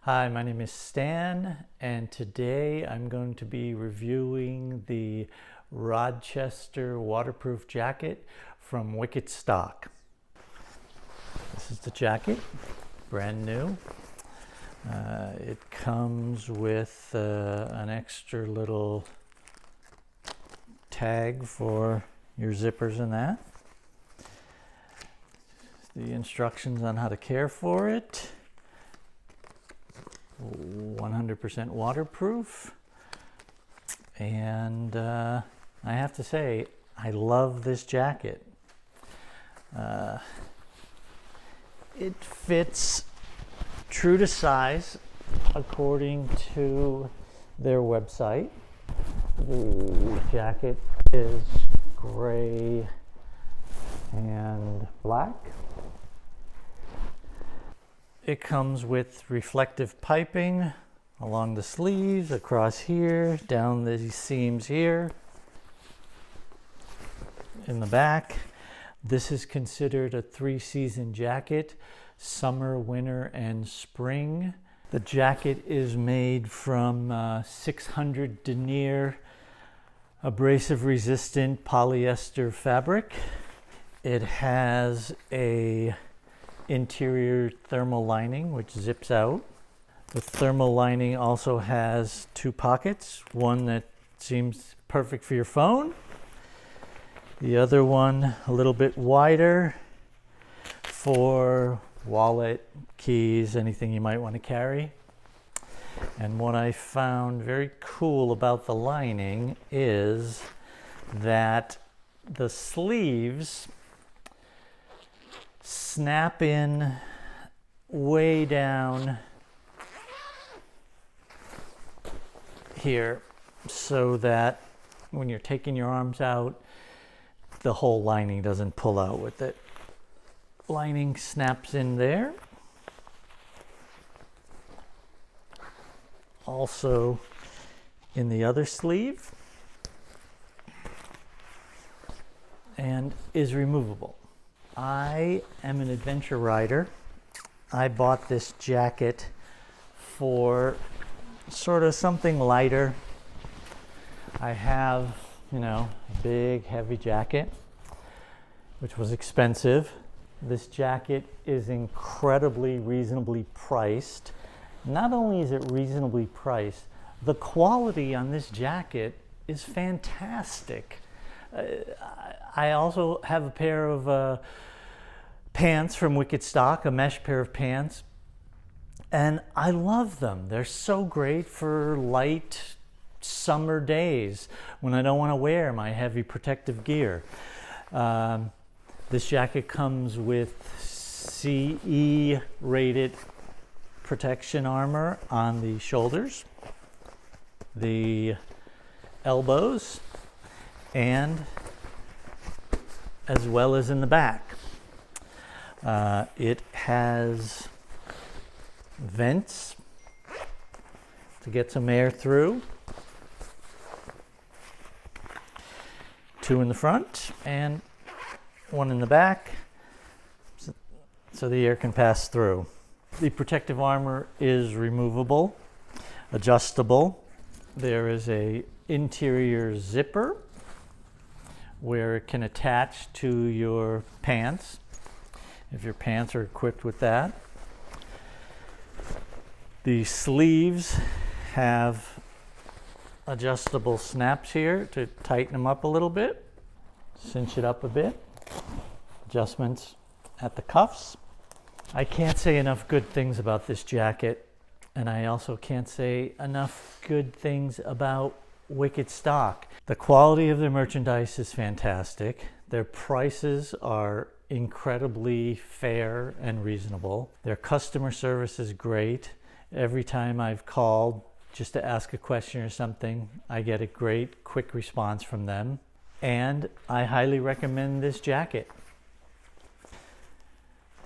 Hi, my name is Stan, and today I'm going to be reviewing the Rochester waterproof jacket from Wicked Stock. This is the jacket, brand new. It comes with an extra little tag for your zippers and that. The instructions on how to care for it. 100% waterproof, and I have to say I love this jacket. It fits true to size according to their website. The jacket is gray and black. It comes with reflective piping along the sleeves, across here, down the seams here, in the back. This is considered a 3-season jacket, summer, winter, and spring. The jacket is made from 600 denier abrasive resistant polyester fabric. It has a interior thermal lining which zips out. The thermal lining also has 2 pockets, one that seems perfect for your phone, the other one a little bit wider for wallet, keys, anything you might want to carry. And what I found very cool about the lining is that the sleeves snap in way down here so that when you're taking your arms out, the whole lining doesn't pull out with it. Lining snaps in there. Also in the other sleeve, and is removable. I am an adventure rider. I bought this jacket for sort of something lighter. I have, a big heavy jacket, which was expensive. This jacket is incredibly reasonably priced. Not only is it reasonably priced, the quality on this jacket is fantastic. I also have a pair of pants from Wicked Stock, a mesh pair of pants, and I love them. They're so great for light summer days when I don't want to wear my heavy protective gear. This jacket comes with CE rated protection armor on the shoulders, the elbows, and as well as in the back. It has vents to get some air through, 2 in the front and 1 in the back, so the air can pass through. The protective armor is removable, adjustable. There is a interior zipper where it can attach to your pants if your pants are equipped with that. The sleeves have adjustable snaps here to tighten them up a little bit, cinch it up a bit, adjustments at the cuffs. I can't say enough good things about this jacket, and I also can't say enough good things about Wicked Stock. The quality of their merchandise is fantastic. Their prices are incredibly fair and reasonable. Their customer service is great. Every time I've called just to ask a question or something, I get a great quick response from them. And I highly recommend this jacket.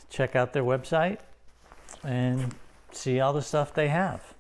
Check out their website and see all the stuff they have.